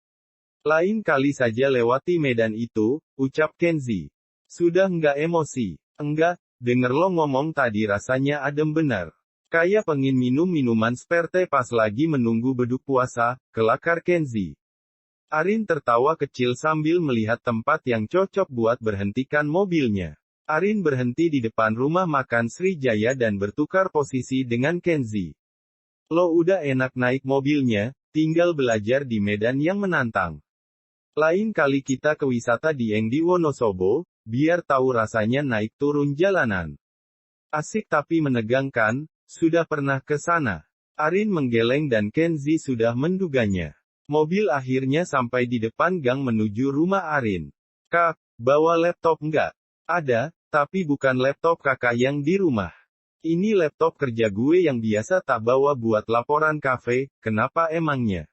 Lain kali saja lewati medan itu, ucap Kenzi. Sudah nggak emosi? Enggak, denger lo ngomong tadi rasanya adem benar. Kayak pengin minum minuman sperte pas lagi menunggu beduk puasa, kelakar Kenzi. Arin tertawa kecil sambil melihat tempat yang cocok buat berhentikan mobilnya. Arin berhenti di depan rumah makan Srijaya dan bertukar posisi dengan Kenzi. Lo udah enak naik mobilnya, tinggal belajar di medan yang menantang. Lain kali kita ke wisata di Engdi Wonosobo, biar tahu rasanya naik turun jalanan. Asik tapi menegangkan, sudah pernah ke sana. Arin menggeleng dan Kenzi sudah menduganya. Mobil akhirnya sampai di depan gang menuju rumah Arin. Kak, bawa laptop nggak? Ada, tapi bukan laptop kakak yang di rumah. Ini laptop kerja gue yang biasa tak bawa buat laporan kafe, kenapa emangnya?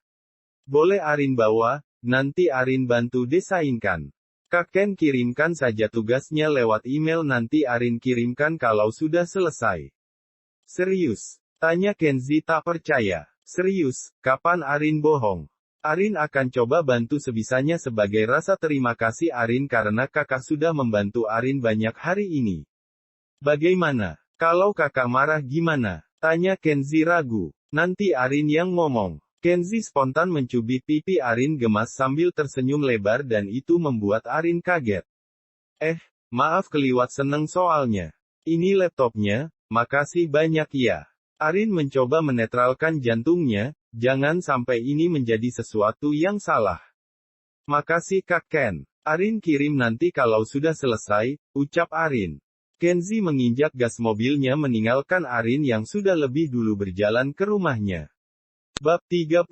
Boleh Arin bawa, nanti Arin bantu desainkan. Kak Ken kirimkan saja tugasnya lewat email nanti Arin kirimkan kalau sudah selesai. Serius? Tanya Kenzi tak percaya. Serius, kapan Arin bohong? Arin akan coba bantu sebisanya sebagai rasa terima kasih Arin karena kakak sudah membantu Arin banyak hari ini. Bagaimana? Kalau kakak marah gimana? Tanya Kenzi ragu. Nanti Arin yang ngomong. Kenzi spontan mencubit pipi Arin gemas sambil tersenyum lebar dan itu membuat Arin kaget. Maaf keliwat seneng soalnya. Ini laptopnya, makasih banyak ya. Arin mencoba menetralkan jantungnya, jangan sampai ini menjadi sesuatu yang salah. Makasih Kak Ken. Arin kirim nanti kalau sudah selesai, ucap Arin. Kenzi menginjak gas mobilnya meninggalkan Arin yang sudah lebih dulu berjalan ke rumahnya. Bab 30.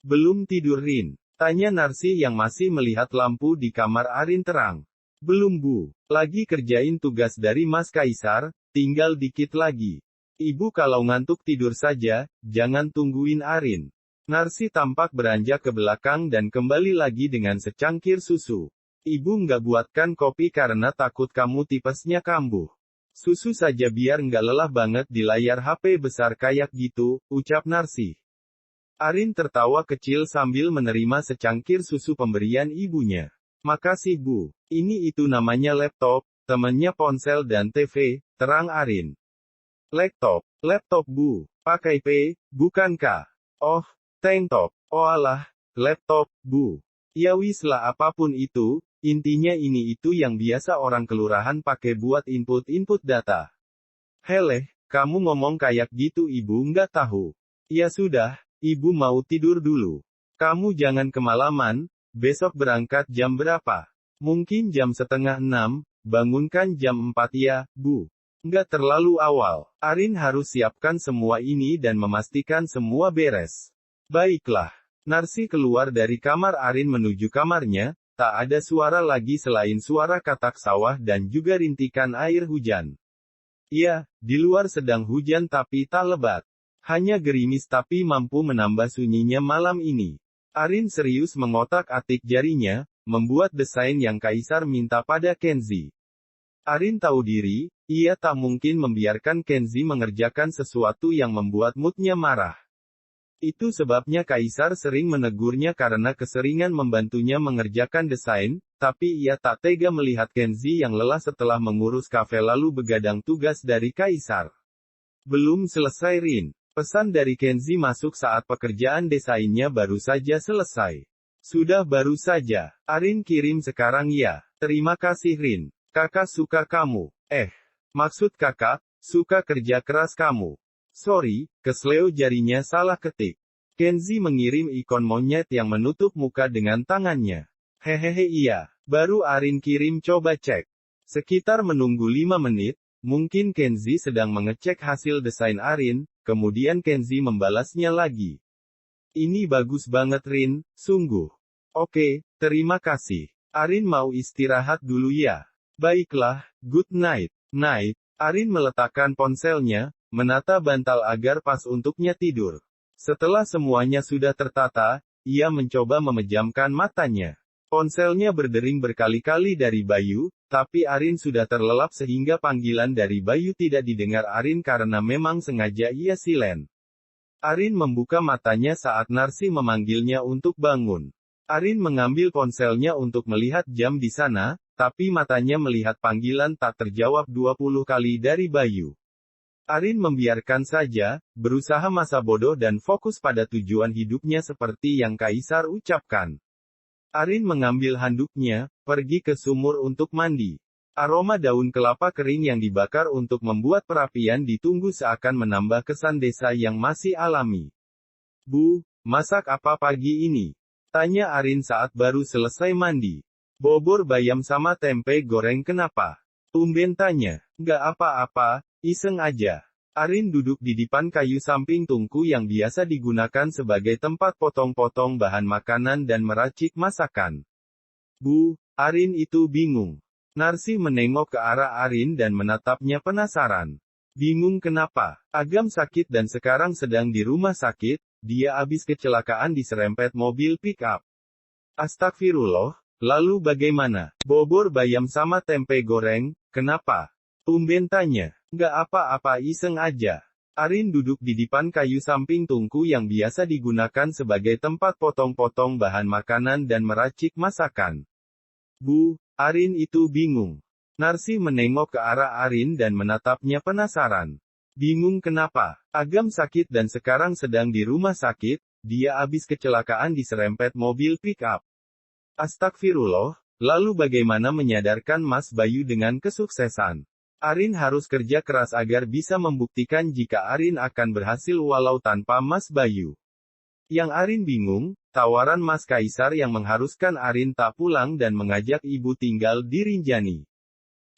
Belum tidur Rin? Tanya Narsi yang masih melihat lampu di kamar Arin terang. Belum Bu. Lagi kerjain tugas dari Mas Kaisar, tinggal dikit lagi. Ibu kalau ngantuk tidur saja, jangan tungguin Arin. Narsi tampak beranjak ke belakang dan kembali lagi dengan secangkir susu. Ibu nggak buatkan kopi karena takut kamu tipesnya kambuh. Susu saja biar nggak lelah banget di layar HP besar kayak gitu, ucap Narsi. Arin tertawa kecil sambil menerima secangkir susu pemberian ibunya. Makasih Bu. Ini itu namanya laptop, temennya ponsel dan TV, terang Arin. Laptop Bu. Pakai P, bukan K. Oh, tank top. Oh alah, laptop, Bu. Ya wis lah apapun itu, intinya ini itu yang biasa orang kelurahan pakai buat input data. Heleh, kamu ngomong kayak gitu ibu nggak tahu. Ya sudah, ibu mau tidur dulu. Kamu jangan kemalaman, besok berangkat jam berapa? Mungkin jam 5:30, bangunkan jam 4 ya, Bu. Nggak terlalu awal. Arin harus siapkan semua ini dan memastikan semua beres. Baiklah. Narsi keluar dari kamar Arin menuju kamarnya, tak ada suara lagi selain suara katak sawah dan juga rintikan air hujan. Ya, di luar sedang hujan tapi tak lebat. Hanya gerimis tapi mampu menambah sunyinya malam ini. Arin serius mengotak-atik jarinya, membuat desain yang Kaisar minta pada Kenzi. Arin tahu diri, ia tak mungkin membiarkan Kenzi mengerjakan sesuatu yang membuat moodnya marah. Itu sebabnya Kaisar sering menegurnya karena keseringan membantunya mengerjakan desain, tapi ia tak tega melihat Kenzi yang lelah setelah mengurus kafe lalu begadang tugas dari Kaisar. Belum selesai Rin. Pesan dari Kenzi masuk saat pekerjaan desainnya baru saja selesai. Sudah baru saja. Arin kirim sekarang ya. Terima kasih Rin. Kakak suka kamu. Maksud kakak, suka kerja keras kamu. Sorry, kesleo jarinya salah ketik. Kenzi mengirim ikon monyet yang menutup muka dengan tangannya. Hehehe iya. Baru Arin kirim coba cek. Sekitar menunggu 5 menit, mungkin Kenzi sedang mengecek hasil desain Arin, kemudian Kenzi membalasnya lagi. Ini bagus banget Rin, sungguh. Oke, terima kasih. Arin mau istirahat dulu ya. Baiklah, good night. Night. Arin meletakkan ponselnya, menata bantal agar pas untuknya tidur. Setelah semuanya sudah tertata, ia mencoba memejamkan matanya. Ponselnya berdering berkali-kali dari Bayu, tapi Arin sudah terlelap sehingga panggilan dari Bayu tidak didengar Arin karena memang sengaja ia silen. Arin membuka matanya saat Narsi memanggilnya untuk bangun. Arin mengambil ponselnya untuk melihat jam di sana, tapi matanya melihat panggilan tak terjawab 20 kali dari Bayu. Arin membiarkan saja, berusaha masa bodoh dan fokus pada tujuan hidupnya seperti yang Kaisar ucapkan. Arin mengambil handuknya, pergi ke sumur untuk mandi. Aroma daun kelapa kering yang dibakar untuk membuat perapian ditunggu seakan menambah kesan desa yang masih alami. Bu, masak apa pagi ini? Tanya Arin saat baru selesai mandi. Bobor bayam sama tempe goreng kenapa? Tumben tanya. Nggak apa-apa, iseng aja. Arin duduk di dipan kayu samping tungku yang biasa digunakan sebagai tempat potong-potong bahan makanan dan meracik masakan. Bu, Arin itu bingung. Narsi menengok ke arah Arin dan menatapnya penasaran. Bingung kenapa? Agam sakit dan sekarang sedang di rumah sakit, dia habis kecelakaan diserempet mobil pick-up. Astagfirullah, lalu bagaimana? Bobor bayam sama tempe goreng, kenapa? Tumben tanya. Nggak apa-apa iseng aja. Arin duduk di dipan kayu samping tungku yang biasa digunakan sebagai tempat potong-potong bahan makanan dan meracik masakan. Bu, Arin itu bingung. Narsi menengok ke arah Arin dan menatapnya penasaran. Bingung kenapa? Agam sakit dan sekarang sedang di rumah sakit, dia habis kecelakaan diserempet mobil pick-up. Astagfirullah, lalu bagaimana menyadarkan Mas Bayu dengan kesuksesan? Arin harus kerja keras agar bisa membuktikan jika Arin akan berhasil walau tanpa Mas Bayu. Yang Arin bingung, tawaran Mas Kaisar yang mengharuskan Arin tak pulang dan mengajak ibu tinggal di Rinjani.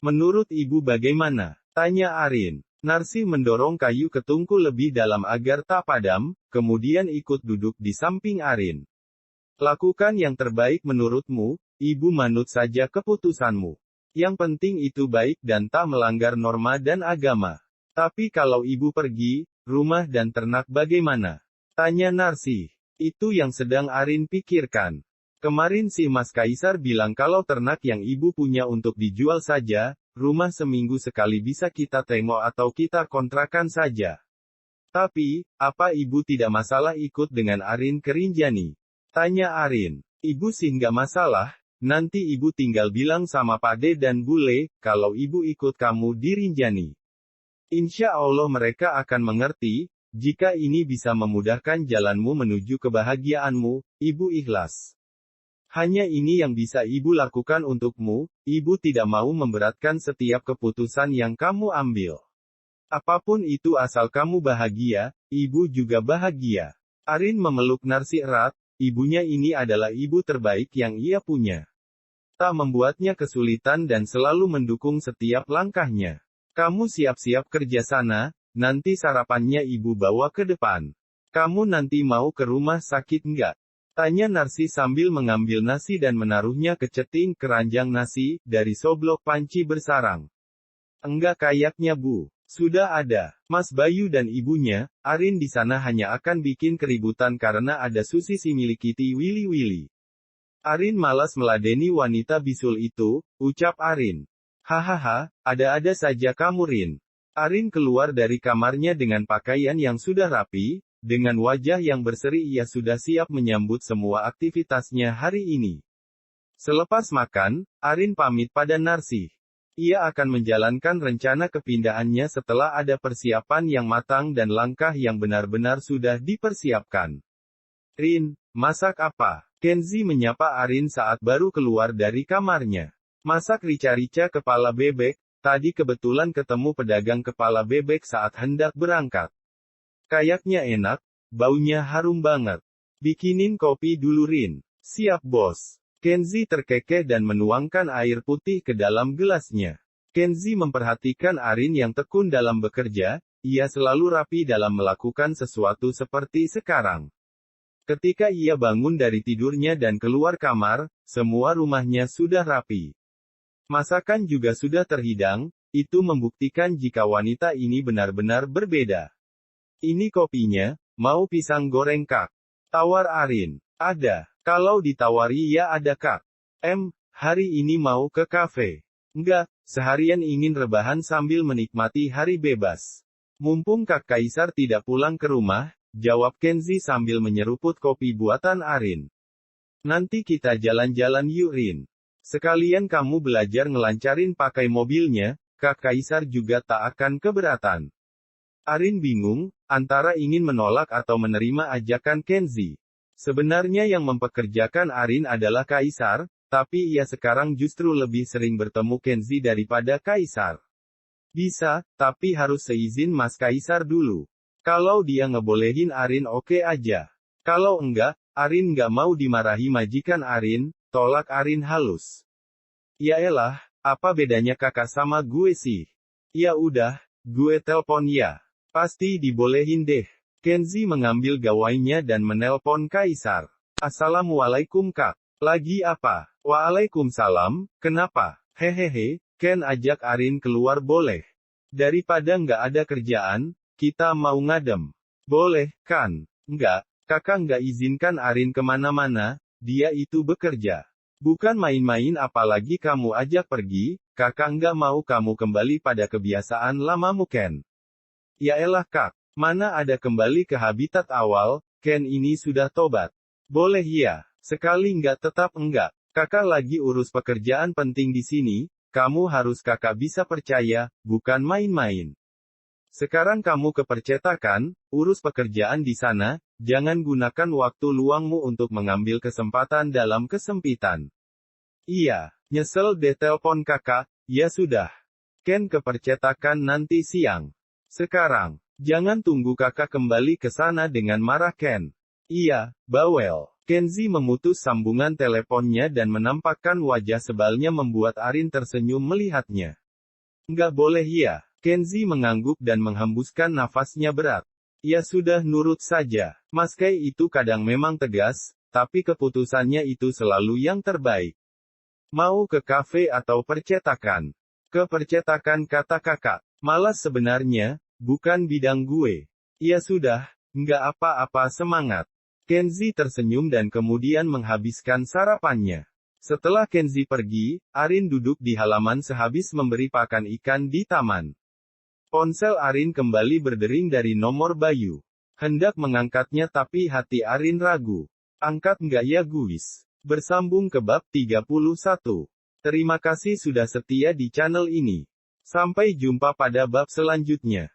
Menurut ibu bagaimana? Tanya Arin. Narsi mendorong kayu ke tungku lebih dalam agar tak padam, kemudian ikut duduk di samping Arin. Lakukan yang terbaik menurutmu, ibu manut saja keputusanmu. Yang penting itu baik dan tak melanggar norma dan agama. Tapi kalau ibu pergi, rumah dan ternak bagaimana? Tanya Narsi. Itu yang sedang Arin pikirkan. Kemarin si Mas Kaisar bilang kalau ternak yang ibu punya untuk dijual saja, rumah seminggu sekali bisa kita tengok atau kita kontrakan saja. Tapi, apa ibu tidak masalah ikut dengan Arin ke Rinjani? Tanya Arin. Ibu sih nggak masalah. Nanti ibu tinggal bilang sama Pade dan Bule, kalau ibu ikut kamu di Rinjani. Insya Allah mereka akan mengerti, jika ini bisa memudahkan jalanmu menuju kebahagiaanmu, ibu ikhlas. Hanya ini yang bisa ibu lakukan untukmu, ibu tidak mau memberatkan setiap keputusan yang kamu ambil. Apapun itu asal kamu bahagia, ibu juga bahagia. Arin memeluk Narsi erat, ibunya ini adalah ibu terbaik yang ia punya. Tak membuatnya kesulitan dan selalu mendukung setiap langkahnya. Kamu siap-siap kerja sana, nanti sarapannya ibu bawa ke depan. Kamu nanti mau ke rumah sakit nggak? Tanya Narsi sambil mengambil nasi dan menaruhnya ke ceting keranjang nasi, dari seblok panci bersarang. Enggak kayaknya bu. Sudah ada. Mas Bayu dan ibunya, Arin di sana hanya akan bikin keributan karena ada Susi si milik Kitty Willy. Arin malas meladeni wanita bisul itu, ucap Arin. Hahaha, ada-ada saja kamu Rin. Arin keluar dari kamarnya dengan pakaian yang sudah rapi, dengan wajah yang berseri ia sudah siap menyambut semua aktivitasnya hari ini. Selepas makan, Arin pamit pada Narsi. Ia akan menjalankan rencana kepindahannya setelah ada persiapan yang matang dan langkah yang benar-benar sudah dipersiapkan. Rin, masak apa? Kenzi menyapa Arin saat baru keluar dari kamarnya. Masak rica-rica kepala bebek, tadi kebetulan ketemu pedagang kepala bebek saat hendak berangkat. Kayaknya enak, baunya harum banget. Bikinin kopi dulu Rin. Siap bos. Kenzi terkekeh dan menuangkan air putih ke dalam gelasnya. Kenzi memperhatikan Arin yang tekun dalam bekerja, ia selalu rapi dalam melakukan sesuatu seperti sekarang. Ketika ia bangun dari tidurnya dan keluar kamar, semua rumahnya sudah rapi. Masakan juga sudah terhidang, itu membuktikan jika wanita ini benar-benar berbeda. Ini kopinya, mau pisang goreng kak? Tawar Arin. Ada. Kalau ditawari ya ada kak. Hari ini mau ke kafe. Enggak, seharian ingin rebahan sambil menikmati hari bebas. Mumpung Kak Kaisar tidak pulang ke rumah, jawab Kenzi sambil menyeruput kopi buatan Arin. Nanti kita jalan-jalan yuk Rin. Sekalian kamu belajar ngelancarin pakai mobilnya, Kak Kaisar juga tak akan keberatan. Arin bingung, antara ingin menolak atau menerima ajakan Kenzi. Sebenarnya yang mempekerjakan Arin adalah Kaisar, tapi ia sekarang justru lebih sering bertemu Kenzi daripada Kaisar. Bisa, tapi harus seizin Mas Kaisar dulu. Kalau dia ngebolehin Arin oke aja. Kalau enggak, Arin nggak mau dimarahi majikan Arin, tolak Arin halus. Yaelah, apa bedanya kakak sama gue sih? Ya udah, gue telpon ya. Pasti dibolehin deh. Kenzi mengambil gawainya dan menelpon Kaisar. Assalamualaikum kak. Lagi apa? Waalaikumsalam, kenapa? Hehehe, Ken ajak Arin keluar boleh. Daripada nggak ada kerjaan, kita mau ngadem. Boleh, kan? Nggak, kakak nggak izinkan Arin kemana-mana, dia itu bekerja. Bukan main-main apalagi kamu ajak pergi, kakak nggak mau kamu kembali pada kebiasaan lamamu Ken. Yaelah kak, mana ada kembali ke habitat awal, Ken ini sudah tobat. Boleh ya, sekali nggak tetap enggak. Kakak lagi urus pekerjaan penting di sini, kamu harus kakak bisa percaya, bukan main-main. Sekarang kamu ke percetakan, urus pekerjaan di sana, jangan gunakan waktu luangmu untuk mengambil kesempatan dalam kesempitan. Iya, nyesel deh telepon kakak, ya sudah. Ken ke percetakan nanti siang. Sekarang, jangan tunggu kakak kembali ke sana dengan marah Ken. Iya, bawel. Kenzi memutus sambungan teleponnya dan menampakkan wajah sebalnya membuat Arin tersenyum melihatnya. Nggak boleh ya. Kenzi mengangguk dan menghembuskan nafasnya berat. Ya sudah nurut saja. Mas Kei itu kadang memang tegas, tapi keputusannya itu selalu yang terbaik. Mau ke kafe atau percetakan? Ke percetakan kata kakak. Malas sebenarnya, bukan bidang gue. Ya sudah, nggak apa-apa semangat. Kenzi tersenyum dan kemudian menghabiskan sarapannya. Setelah Kenzi pergi, Arin duduk di halaman sehabis memberi pakan ikan di taman. Ponsel Arin kembali berdering dari nomor Bayu. Hendak mengangkatnya tapi hati Arin ragu. Angkat nggak ya guys? Bersambung ke bab 31. Terima kasih sudah setia di channel ini. Sampai jumpa pada bab selanjutnya.